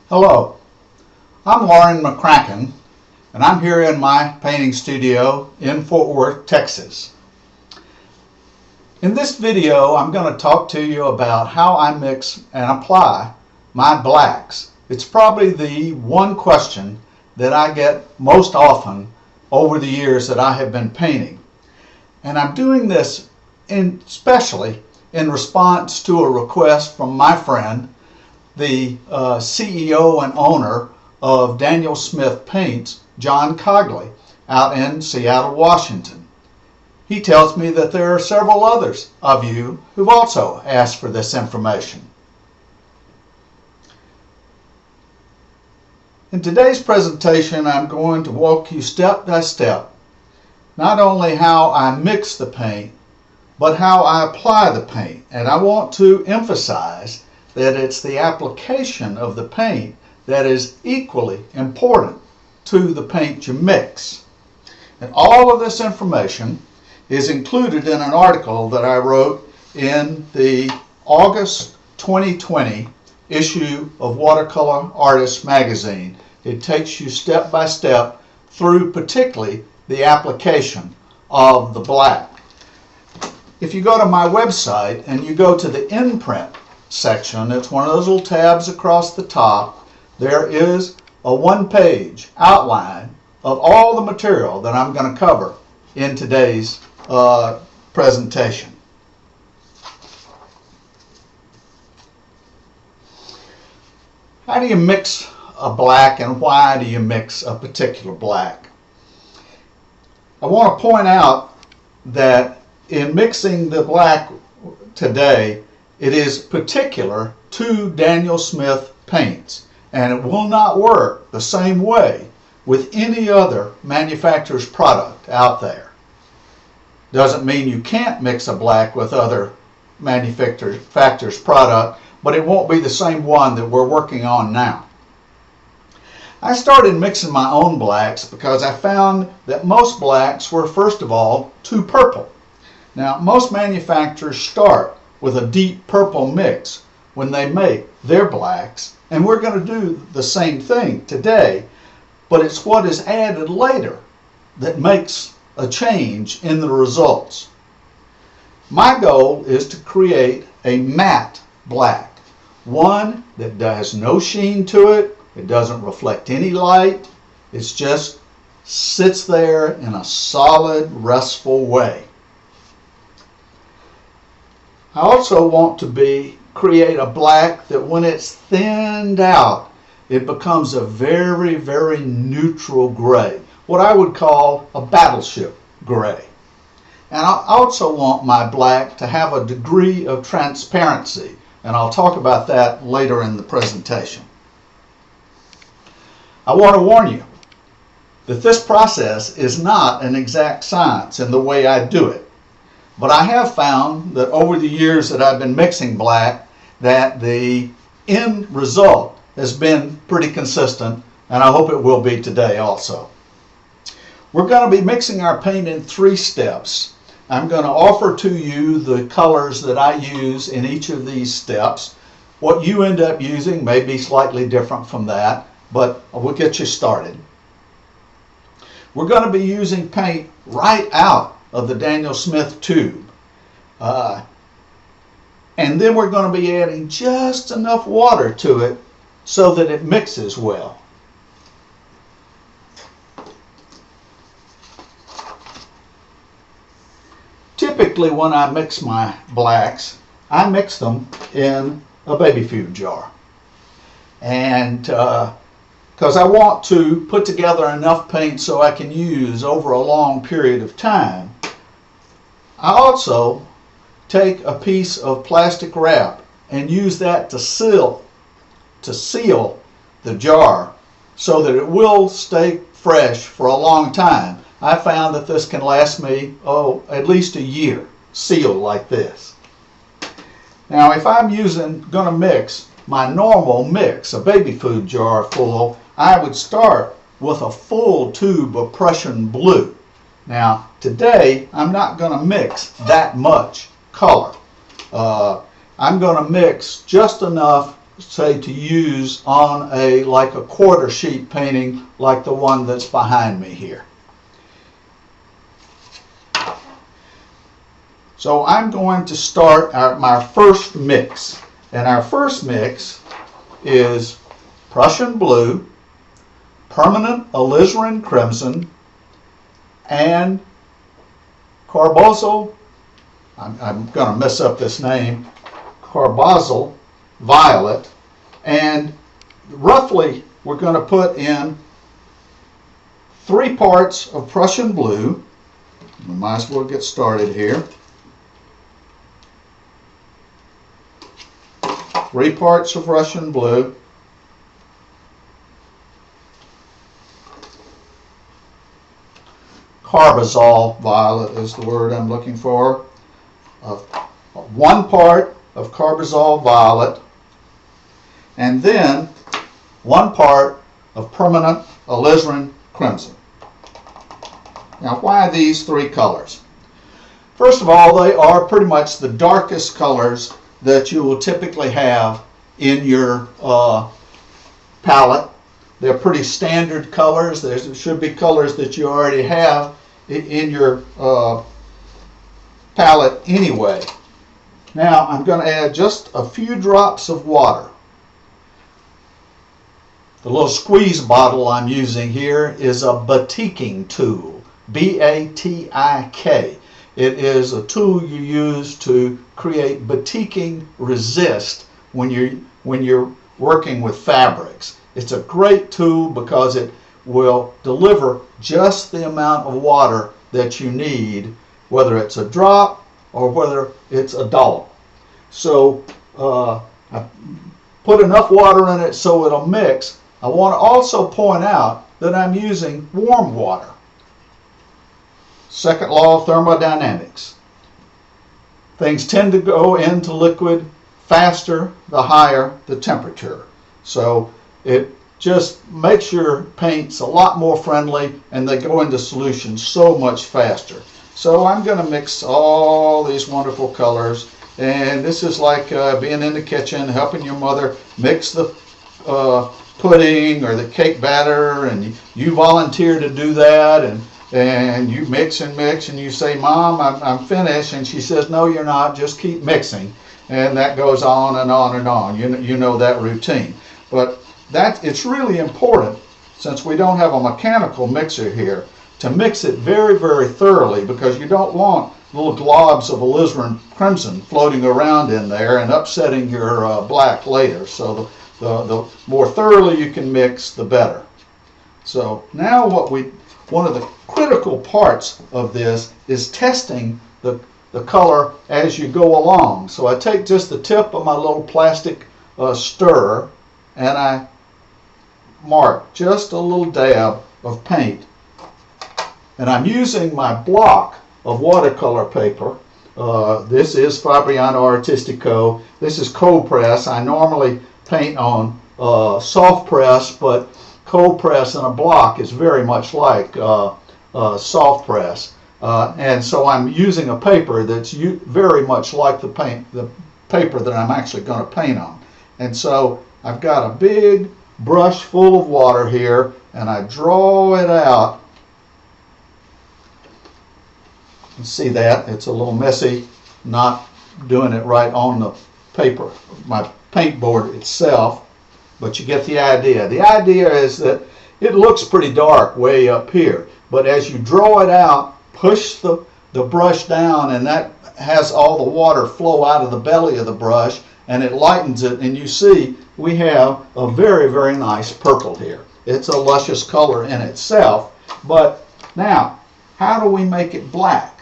Hello, I'm Laurin McCracken, and I'm here in my painting studio in Fort Worth, Texas. In this video, I'm going to talk to you about how I mix and apply my blacks. It's probably the one question that I get most often over the years that I have been painting. And I'm doing this especially in response to a request from my friend, the CEO and owner of Daniel Smith Paints, John Cogley, out in Seattle, Washington. He tells me that there are several others of you who've also asked for this information. In today's presentation, I'm going to walk you step by step, not only how I mix the paint, but how I apply the paint. And I want to emphasize that it's the application of the paint that is equally important to the paint you mix. And all of this information is included in an article that I wrote in the August 2020 issue of Watercolor Artist magazine. It takes you step by step through particularly the application of the black. If you go to my website and you go to the imprint section, it's one of those little tabs across the top. There is a one-page outline of all the material that I'm going to cover in today's presentation. How do you mix a black, and why do you mix a particular black? I want to point out that in mixing the black today, it is particular to Daniel Smith paints, and it will not work the same way with any other manufacturer's product out there. Doesn't mean you can't mix a black with other manufacturer's product, but it won't be the same one that we're working on now. I started mixing my own blacks because I found that most blacks were, first of all, too purple. Now, most manufacturers start with a deep purple mix when they make their blacks, and we're going to do the same thing today, but it's what is added later that makes a change in the results. My goal is to create a matte black, one that has no sheen to it, it doesn't reflect any light, it just sits there in a solid, restful way. I also want to create a black that when it's thinned out, it becomes a very, very neutral gray, what I would call a battleship gray. And I also want my black to have a degree of transparency, and I'll talk about that later in the presentation. I want to warn you that this process is not an exact science in the way I do it. But I have found that over the years that I've been mixing black, that the end result has been pretty consistent, and I hope it will be today also. We're going to be mixing our paint in 3 steps. I'm going to offer to you the colors that I use in each of these steps. What you end up using may be slightly different from that, but we'll get you started. We're going to be using paint right out of the Daniel Smith tube. And then we're going to be adding just enough water to it so that it mixes well. Typically when I mix my blacks, I mix them in a baby food jar. And because I want to put together enough paint so I can use over a long period of time, I also take a piece of plastic wrap and use that to seal the jar so that it will stay fresh for a long time. I found that this can last me, at least a year, sealed like this. Now, if I'm going to mix my normal mix, a baby food jar full, I would start with a full tube of Prussian blue. Now, today, I'm not going to mix that much color. I'm going to mix just enough say to use on like a quarter sheet painting like the one that's behind me here. So I'm going to start my first mix, and our first mix is Prussian blue, permanent alizarin crimson, and carbazole, I'm going to mess up this name, carbazole violet, and roughly we're going to put in 3 parts of Prussian blue. We might as well get started here. 3 parts of Russian blue, carbazole violet is the word I'm looking for, 1 part of carbazole violet, and then 1 part of permanent alizarin crimson. Now, why these 3 colors? First of all, they are pretty much the darkest colors that you will typically have in your palette. They're pretty standard colors. There should be colors that you already have in your palette anyway. Now I'm going to add just a few drops of water. The little squeeze bottle I'm using here is a batiking tool, B-A-T-I-K. It is a tool you use to create batiking resist when you're working with fabrics. It's a great tool because it will deliver just the amount of water that you need, whether it's a drop or whether it's a dollop. So I put enough water in it so it'll mix. I want to also point out that I'm using warm water. Second law of thermodynamics. Things tend to go into liquid faster the higher the temperature. So it just makes your paints a lot more friendly and they go into solution so much faster. So I'm going to mix all these wonderful colors, and this is like being in the kitchen helping your mother mix the pudding or the cake batter, and you volunteer to do that, and you mix and mix, and you say, "Mom, I'm finished," and she says, "No, you're not, just keep mixing," and that goes on and on and on. You know that routine. But it's really important, since we don't have a mechanical mixer here, to mix it very, very thoroughly, because you don't want little globs of alizarin crimson floating around in there and upsetting your black later. So the more thoroughly you can mix, the better. So now one of the critical parts of this is testing the color as you go along. So I take just the tip of my little plastic stirrer and I mark just a little dab of paint. And I'm using my block of watercolor paper. This is Fabriano Artistico. This is cold press. I normally paint on soft press, but cold press in a block is very much like soft press. And so I'm using a paper that's very much like the paper that I'm actually going to paint on. And so I've got a big brush full of water here, and I draw it out. You see that? It's a little messy, not doing it right on the paper, my paint board itself, but you get the idea. The idea is that it looks pretty dark way up here, but as you draw it out, push the brush down, and that has all the water flow out of the belly of the brush, and it lightens it, and you see we have a very, very nice purple here. It's a luscious color in itself, but now, how do we make it black?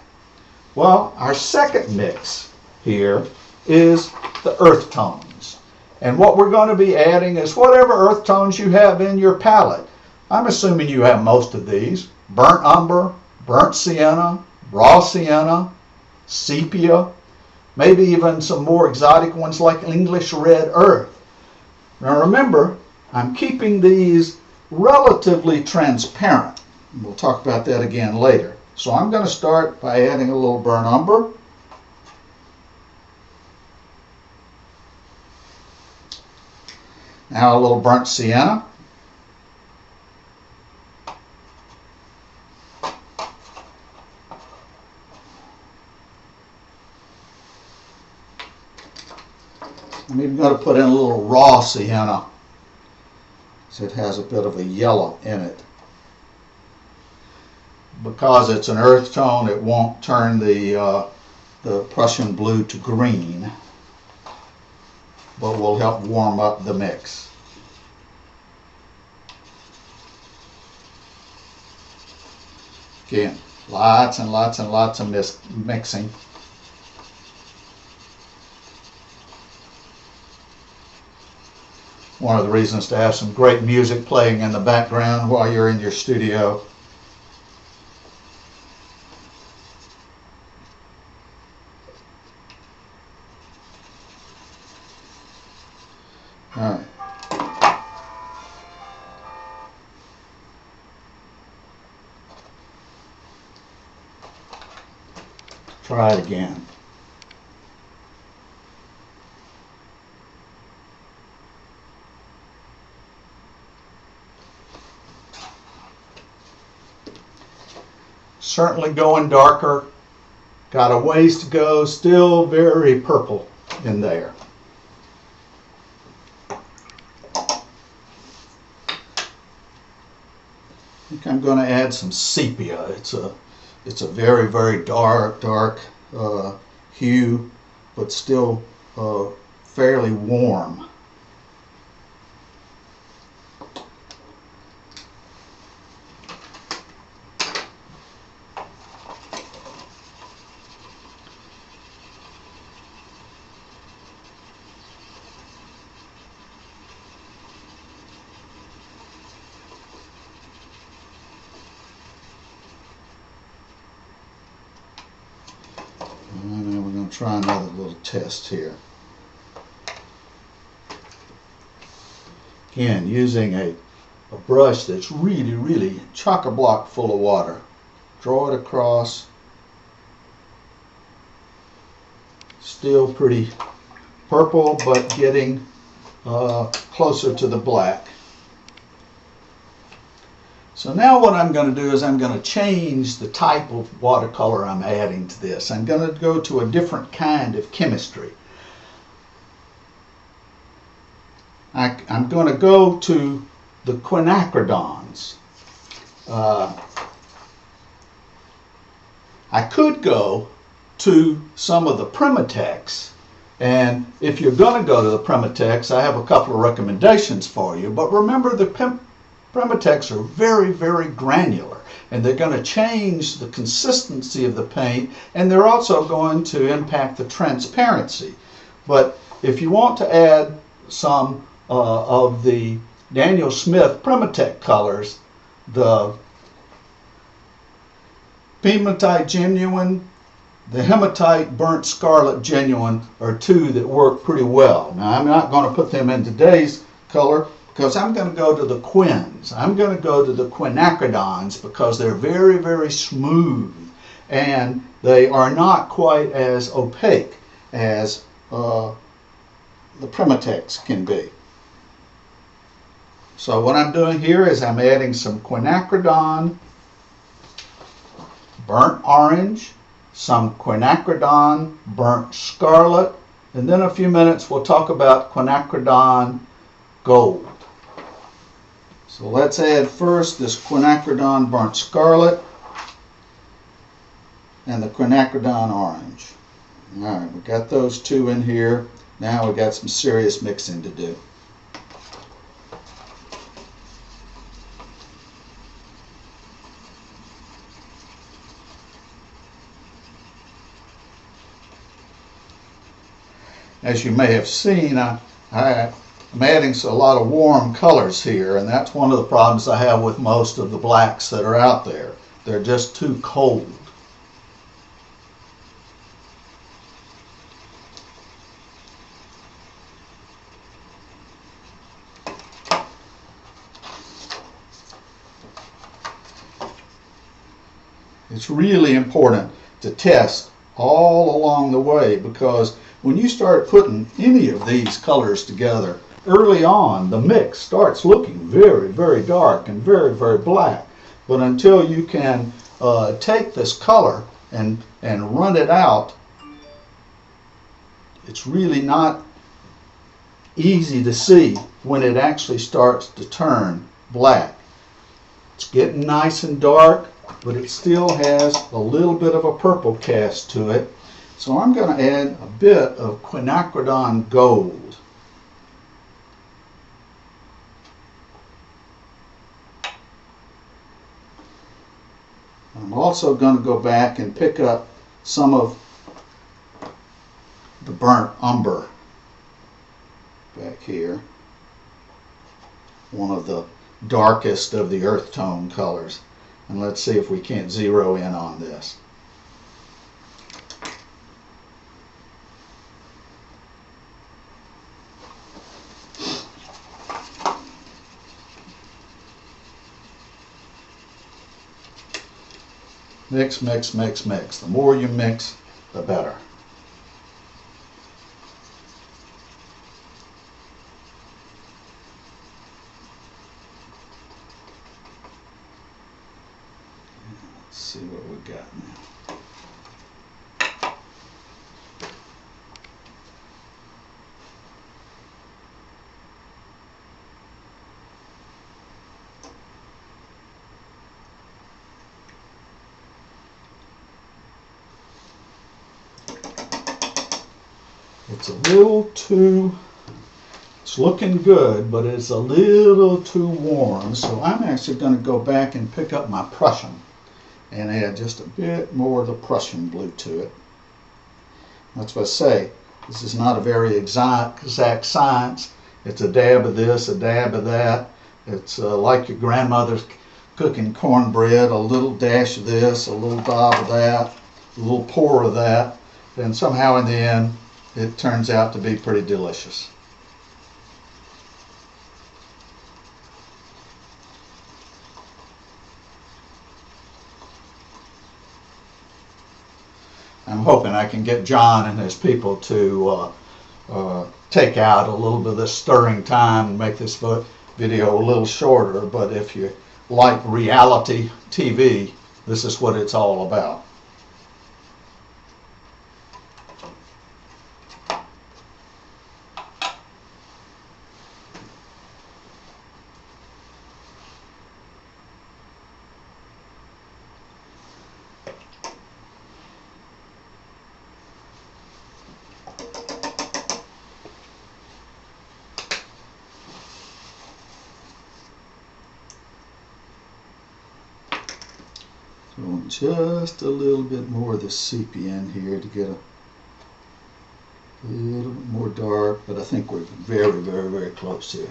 Well, our second mix here is the earth tones. And what we're going to be adding is whatever earth tones you have in your palette. I'm assuming you have most of these. Burnt umber, burnt sienna, raw sienna, sepia, maybe even some more exotic ones like English red earth. Now remember, I'm keeping these relatively transparent. We'll talk about that again later. So I'm going to start by adding a little burnt umber. Now a little burnt sienna. I'm even going to put in a little raw sienna, so it has a bit of a yellow in it. Because it's an earth tone, it won't turn the Prussian blue to green, but will help warm up the mix. Again, lots and lots and lots of mixing. One of the reasons to have some great music playing in the background while you're in your studio. All right. Try it again. Certainly going darker. Got a ways to go. Still very purple in there. I think I'm going to add some sepia. It's a very, very dark hue, but still fairly warm. And then we're going to try another little test here. Again, using a brush that's really chock-a-block full of water. Draw it across. Still pretty purple, but getting closer to the black. So now what I'm going to do is I'm going to change the type of watercolor I'm adding to this. I'm going to go to a different kind of chemistry. I'm going to go to the quinacridons. I could go to some of the Primitex, and if you're going to go to the Primitex, I have a couple of recommendations for you. But remember, the Primitex are very granular, and they're going to change the consistency of the paint, and they're also going to impact the transparency. But if you want to add some of the Daniel Smith Primitex colors, the Hematite Genuine, the Hematite Burnt Scarlet Genuine are two that work pretty well. Now, I'm not going to put them in today's color because I'm going to go to the quins. I'm going to go to the quinacridons because they're very smooth, and they are not quite as opaque as the Primitex can be. So what I'm doing here is I'm adding some quinacridon burnt orange, some quinacridon burnt scarlet, and then in a few minutes we'll talk about quinacridon gold. So let's add first this quinacridon burnt scarlet and the quinacridon orange. All right, we got those two in here. Now we got some serious mixing to do. As you may have seen, I'm adding a lot of warm colors here, and that's one of the problems I have with most of the blacks that are out there. They're just too cold. It's really important to test all along the way, because when you start putting any of these colors together, early on, the mix starts looking very, very dark and very, very black. But until you can take this color and run it out, it's really not easy to see when it actually starts to turn black. It's getting nice and dark, but it still has a little bit of a purple cast to it. So I'm going to add a bit of quinacridone gold. I'm also going to go back and pick up some of the burnt umber back here, one of the darkest of the earth tone colors, and let's see if we can't zero in on this. Mix, mix, mix, mix. The more you mix, the better. Let's see what we got now. It's a little too, it's looking good, but it's a little too warm. So I'm actually going to go back and pick up my Prussian and add just a bit more of the Prussian blue to it. That's what I say. This is not a very exact science. It's a dab of this, a dab of that. It's like your grandmother's cooking cornbread, a little dash of this, a little dab of that, a little pour of that. Then somehow in the end, it turns out to be pretty delicious. I'm hoping I can get John and his people to take out a little bit of this stirring time and make this video a little shorter, but if you like reality TV, this is what it's all about. Throwing just a little bit more of the sepia in here to get a little bit more dark, but I think we're very, very, very close here.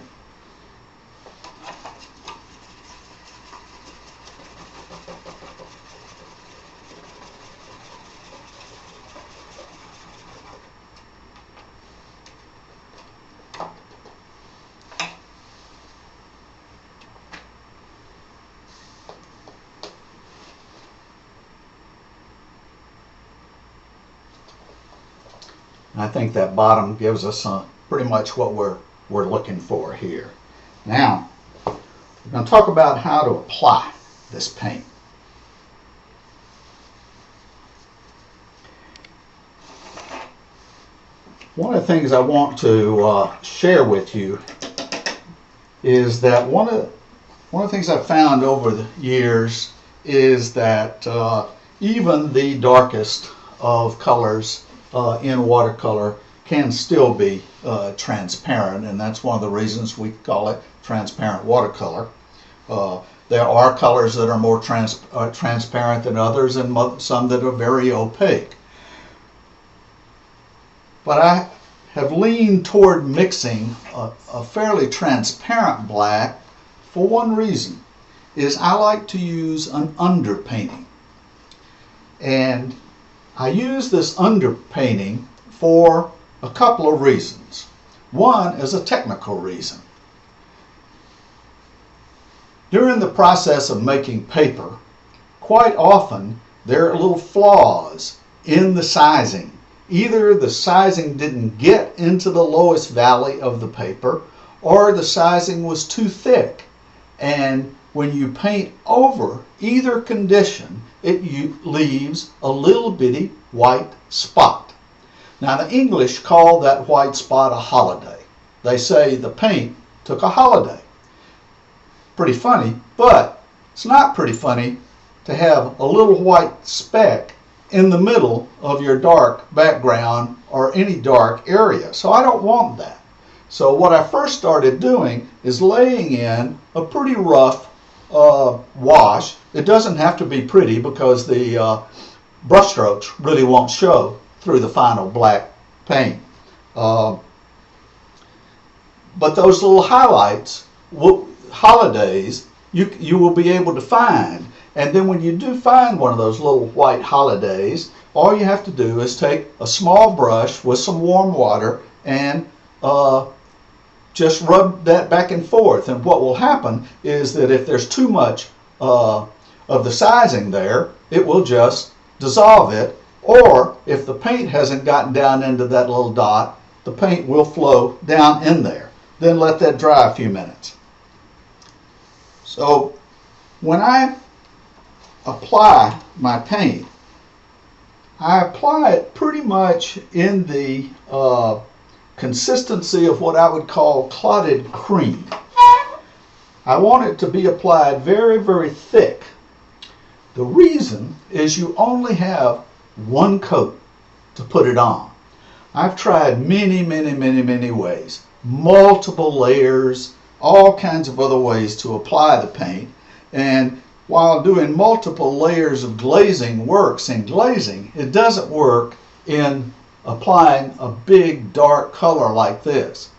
I think that bottom gives us pretty much what we're looking for here. Now, we're going to talk about how to apply this paint. One of the things I want to share with you is that one of the things I've found over the years is that even the darkest of colors in watercolor can still be transparent, and that's one of the reasons we call it transparent watercolor. There are colors that are more transparent than others, and some that are very opaque. But I have leaned toward mixing a fairly transparent black for one reason, is I like to use an underpainting. And I use this underpainting for a couple of reasons. One is a technical reason. During the process of making paper, quite often there are little flaws in the sizing. Either the sizing didn't get into the lowest valley of the paper, or the sizing was too thick. And when you paint over either condition, it leaves a little bitty white spot. Now the English call that white spot a holiday. They say the paint took a holiday. Pretty funny, but it's not pretty funny to have a little white speck in the middle of your dark background or any dark area. So I don't want that. So what I first started doing is laying in a pretty rough wash. It doesn't have to be pretty because the brush strokes really won't show through the final black paint. But those little highlights, holidays, you will be able to find. And then when you do find one of those little white holidays, all you have to do is take a small brush with some warm water and just rub that back and forth. And what will happen is that if there's too much of the sizing there, it will just dissolve it. Or if the paint hasn't gotten down into that little dot, the paint will flow down in there. Then let that dry a few minutes. So when I apply my paint, I apply it pretty much in the consistency of what I would call clotted cream. I want it to be applied very, very thick. The reason is you only have one coat to put it on. I've tried many ways, multiple layers, all kinds of other ways to apply the paint. And while doing multiple layers of glazing works in glazing, it doesn't work in applying a big dark color like this.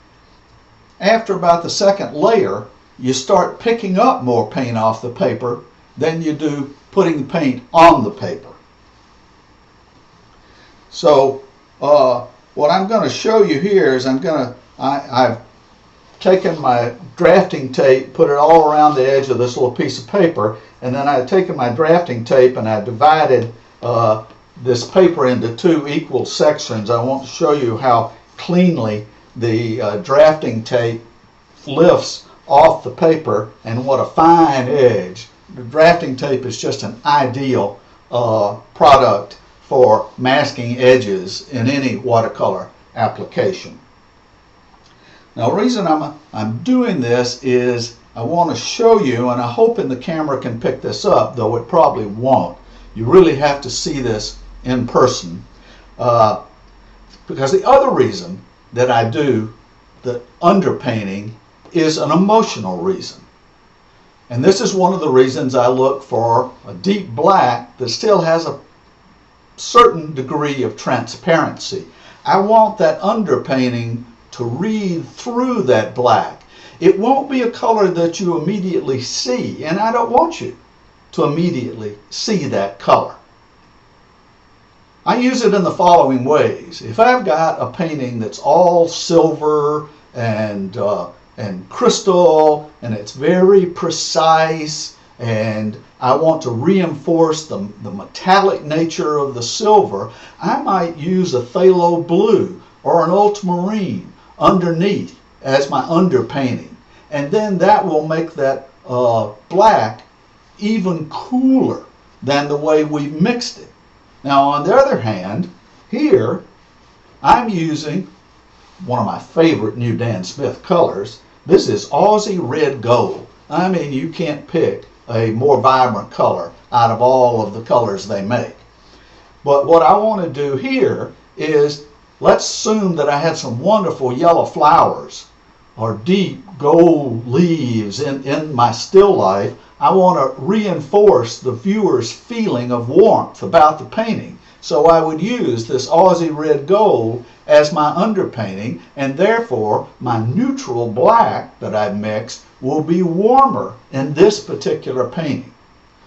After about the second layer, you start picking up more paint off the paper than you do putting the paint on the paper. So what I'm going to show you here is I've taken my drafting tape, put it all around the edge of this little piece of paper, and then I've taken my drafting tape and I divided this paper into two equal sections. I want to show you how cleanly the drafting tape lifts off the paper and what a fine edge. The drafting tape is just an ideal product for masking edges in any watercolor application. Now the reason I'm doing this is I want to show you, and I hope the camera can pick this up, though it probably won't. You really have to see this in person. Because the other reason that I do the underpainting is an emotional reason. And this is one of the reasons I look for a deep black that still has a certain degree of transparency. I want that underpainting to read through that black. It won't be a color that you immediately see, and I don't want you to immediately see that color. I use it in the following ways. If I've got a painting that's all silver and crystal, and it's very precise, and I want to reinforce the metallic nature of the silver, I might use a phthalo blue or an ultramarine underneath as my underpainting. And then that will make that black even cooler than the way we've mixed it. Now on the other hand, here I'm using one of my favorite new Dan Smith colors. This is Aussie Red Gold. I mean, you can't pick a more vibrant color out of all of the colors they make. But what I want to do here is, let's assume that I had some wonderful yellow flowers or deep gold leaves in my still life. I want to reinforce the viewer's feeling of warmth about the painting. So I would use this Aussie Red Gold as my underpainting, and therefore my neutral black that I've mixed will be warmer in this particular painting.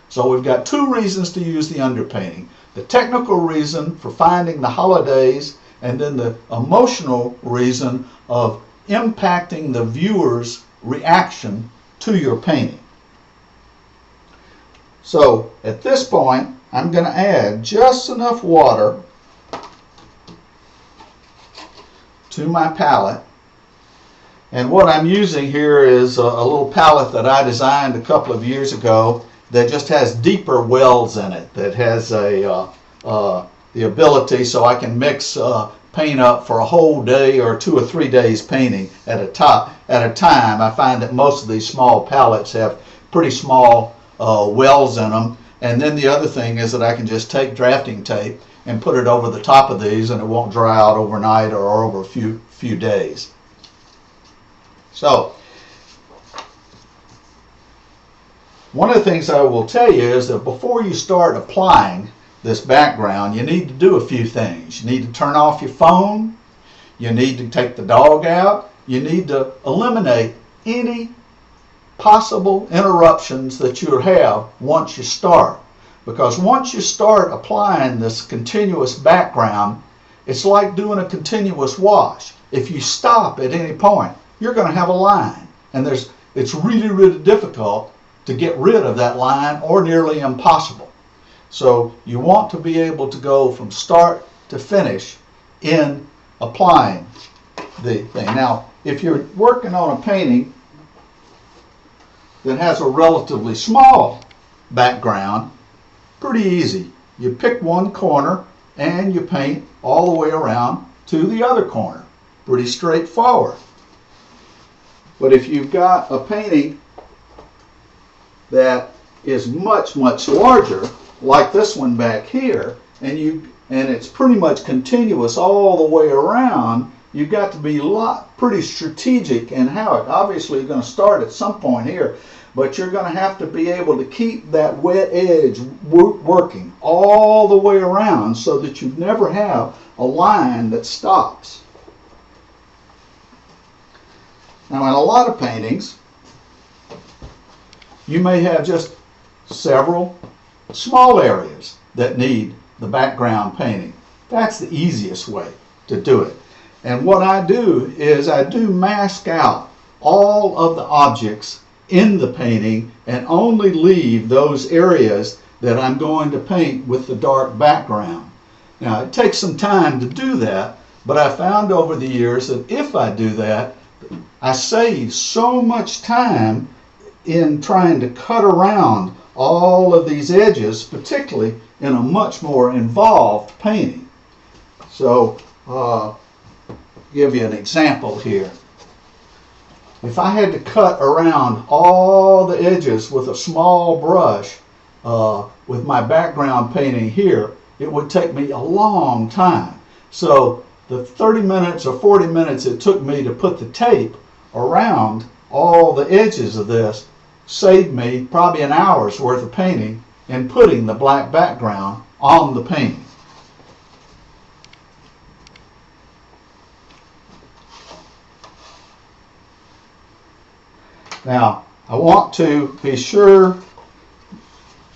So we've got two reasons to use the underpainting. The technical reason for finding the holidays, and then the emotional reason of impacting the viewer's reaction to your painting. So at this point, I'm going to add just enough water to my palette, And what I'm using here is a little palette that I designed a couple of years ago that just has deeper wells in it, that has the ability so I can mix paint up for a whole day or 2 or 3 days painting at a time. I find that most of these small palettes have pretty small wells in them. And then the other thing is that I can just take drafting tape and put it over the top of these, and it won't dry out overnight or over a few days. So, one of the things I will tell you is that before you start applying this background, you need to do a few things. You need to turn off your phone. You need to take the dog out. You need to eliminate any possible interruptions that you have once you start. Because once you start applying this continuous background, it's like doing a continuous wash. If you stop at any point, you're going to have a line. And it's really, really difficult to get rid of that line, or nearly impossible. So you want to be able to go from start to finish in applying the thing. Now, if you're working on a painting that has a relatively small background, pretty easy. You pick one corner and you paint all the way around to the other corner. Pretty straightforward. But if you've got a painting that is much, much larger, like this one back here, and it's pretty much continuous all the way around, you've got to be pretty strategic in how it. Obviously, you're going to start at some point here, but you're going to have to be able to keep that wet edge working all the way around so that you never have a line that stops. Now, in a lot of paintings, you may have just several small areas that need the background painting. That's the easiest way to do it. And what I do is I do mask out all of the objects in the painting and only leave those areas that I'm going to paint with the dark background. Now, it takes some time to do that, but I found over the years that if I do that, I save so much time in trying to cut around all of these edges, particularly in a much more involved painting. So, give you an example here. If I had to cut around all the edges with a small brush with my background painting here, it would take me a long time. So the 30 minutes or 40 minutes it took me to put the tape around all the edges of this saved me probably an hour's worth of painting in putting the black background on the painting. Now, I want to be sure,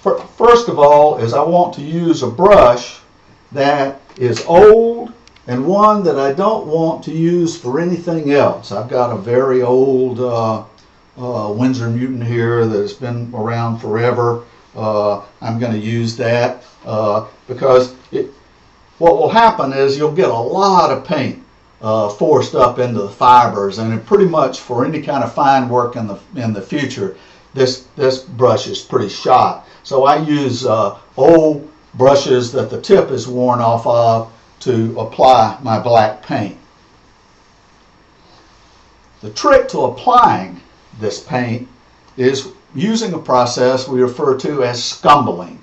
first of all, is I want to use a brush that is old and one that I don't want to use for anything else. I've got a very old Winsor Newton here that's been around forever. I'm going to use that because what will happen is you'll get a lot of paint forced up into the fibers, and it pretty much for any kind of fine work in the future, this brush is pretty shot. So I use old brushes that the tip is worn off of to apply my black paint. The trick to applying this paint is using a process we refer to as scumbling.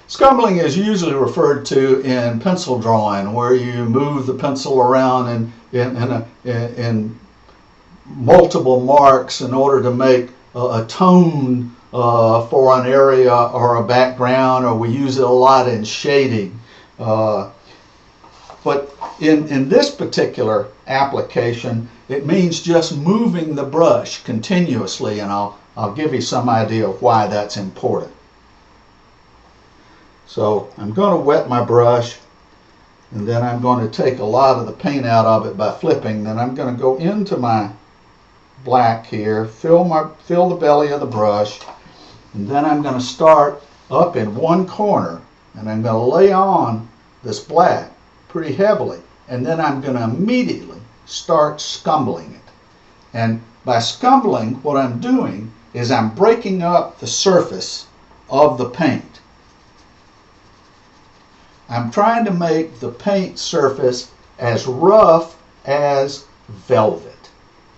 Scumbling is usually referred to in pencil drawing, where you move the pencil around in multiple marks in order to make a tone for an area or a background, or we use it a lot in shading. But in this particular application, it means just moving the brush continuously, and I'll give you some idea of why that's important. So I'm going to wet my brush, and then I'm going to take a lot of the paint out of it by flipping. Then I'm going to go into my black here, fill the belly of the brush, and then I'm going to start up in one corner, and I'm going to lay on this black pretty heavily, and then I'm going to immediately start scumbling it. And by scumbling, what I'm doing is I'm breaking up the surface of the paint. I'm trying to make the paint surface as rough as velvet.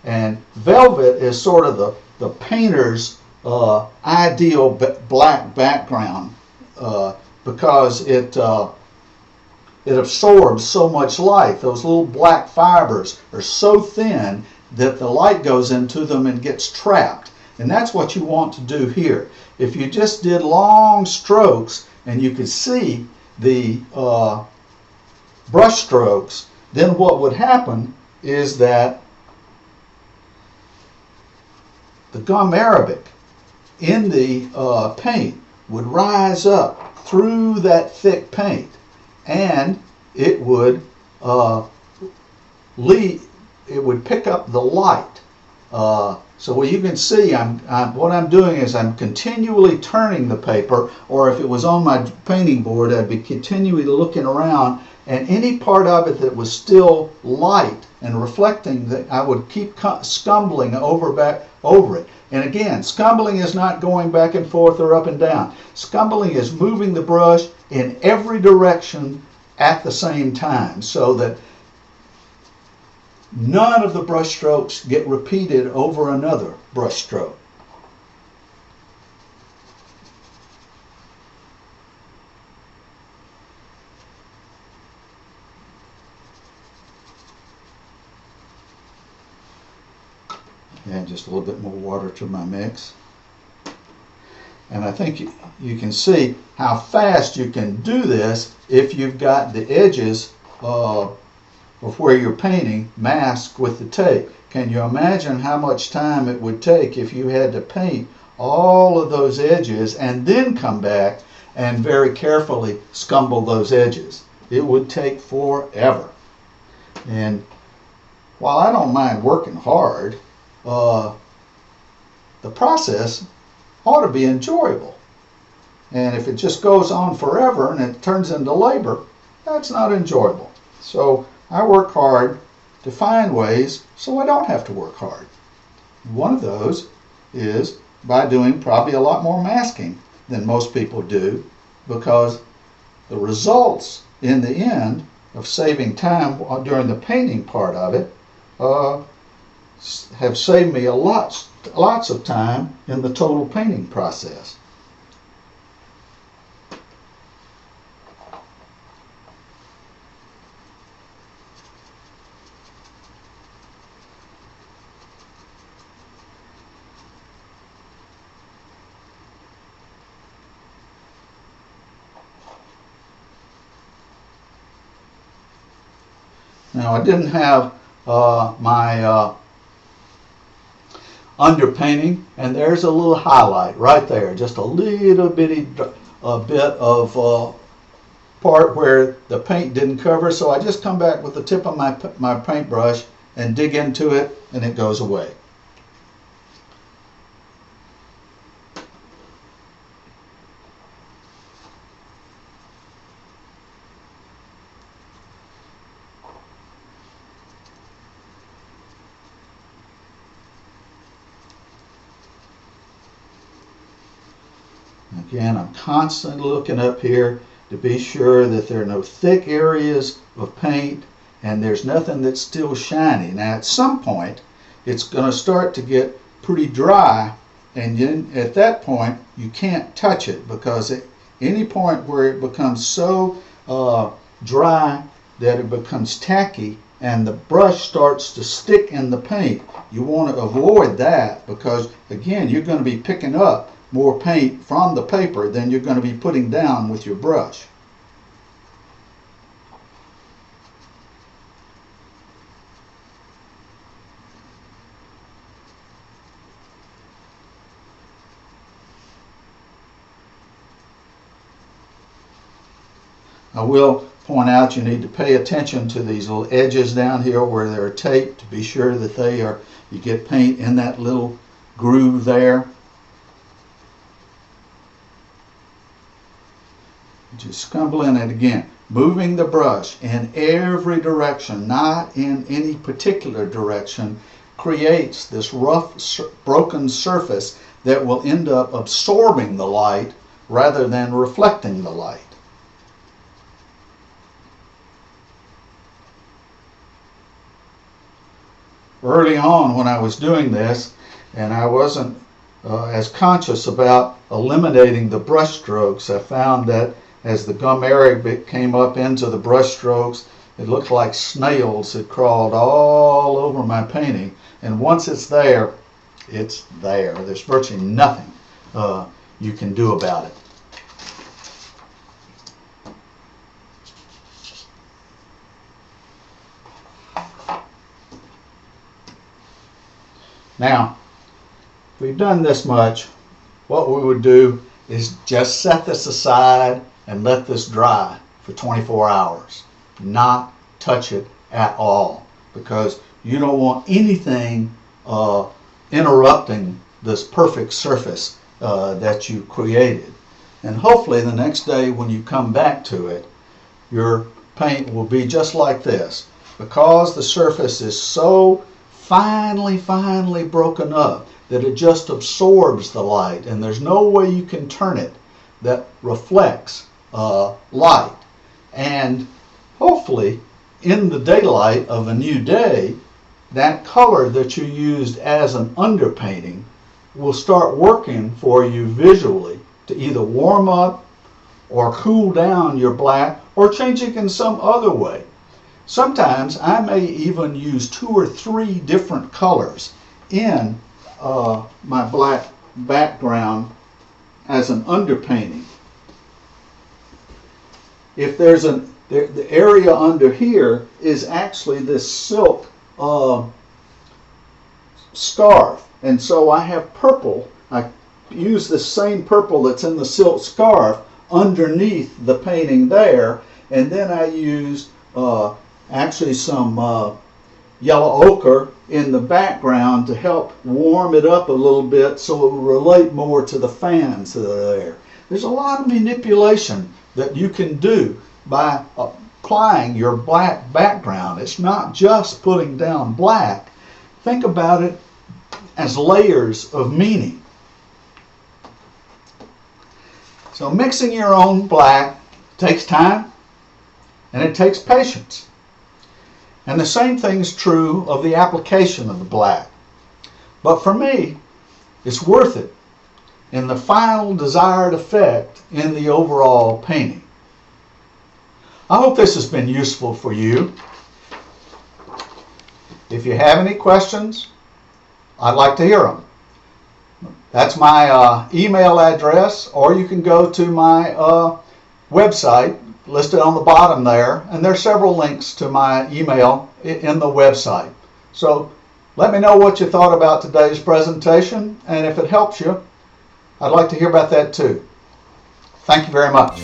And velvet is sort of the painter's ideal black background because it absorbs so much light. Those little black fibers are so thin that the light goes into them and gets trapped. And that's what you want to do here. If you just did long strokes and you could see the brush strokes, then what would happen is that the gum arabic in the paint would rise up through that thick paint, and it would pick up the light. So what you can see, what I'm doing is I'm continually turning the paper, or if it was on my painting board, I'd be continually looking around, and any part of it that was still light and reflecting, that I would keep scumbling over it. And again, scumbling is not going back and forth or up and down. Scumbling is moving the brush in every direction at the same time, so that none of the brush strokes get repeated over another brush stroke. Add just a little bit more water to my mix. And I think you can see how fast you can do this if you've got the edges of where you're painting masked with the tape. Can you imagine how much time it would take if you had to paint all of those edges and then come back and very carefully scumble those edges? It would take forever. And while I don't mind working hard, the process ought to be enjoyable. And if it just goes on forever and it turns into labor, that's not enjoyable. So I work hard to find ways so I don't have to work hard. One of those is by doing probably a lot more masking than most people do, because the results in the end of saving time during the painting part of it have saved me lots of time in the total painting process. Now, I didn't have my underpainting, and there's a little highlight right there, just a little bitty bit of part where the paint didn't cover, so I just come back with the tip of my paintbrush and dig into it, and it goes away. Again, I'm constantly looking up here to be sure that there are no thick areas of paint and there's nothing that's still shiny. Now, at some point, it's going to start to get pretty dry, and then at that point, you can't touch it, because at any point where it becomes so dry that it becomes tacky and the brush starts to stick in the paint, you want to avoid that, because, again, you're going to be picking up more paint from the paper than you're going to be putting down with your brush. I will point out you need to pay attention to these little edges down here where they're taped, to be sure that you get paint in that little groove there. Just scumbling it again, moving the brush in every direction, not in any particular direction, creates this rough, broken surface that will end up absorbing the light rather than reflecting the light. Early on when I was doing this, and I wasn't as conscious about eliminating the brush strokes, I found that as the gum arabic came up into the brush strokes, it looked like snails had crawled all over my painting. And once it's there, it's there. There's virtually nothing you can do about it. Now, if we've done this much, what we would do is just set this aside and let this dry for 24 hours. Not touch it at all, because you don't want anything interrupting this perfect surface that you created. And hopefully the next day when you come back to it, your paint will be just like this, because the surface is so finely broken up that it just absorbs the light, and there's no way you can turn it that reflects light. And hopefully in the daylight of a new day, that color that you used as an underpainting will start working for you visually to either warm up or cool down your black or change it in some other way. Sometimes I may even use 2 or 3 different colors in my black background as an underpainting. If there's the area under here is actually this silk scarf, and so I have purple. I use the same purple that's in the silk scarf underneath the painting there, and then I used actually some yellow ochre in the background to help warm it up a little bit so it will relate more to the fans that are there. There's a lot of manipulation that you can do by applying your black background. It's not just putting down black. Think about it as layers of meaning. So mixing your own black takes time and it takes patience. And the same thing is true of the application of the black. But for me, it's worth it in the final desired effect in the overall painting. I hope this has been useful for you. If you have any questions, I'd like to hear them. That's my email address, or you can go to my website listed on the bottom there, and there are several links to my email in the website. So let me know what you thought about today's presentation, and if it helps you, I'd like to hear about that too. Thank you very much.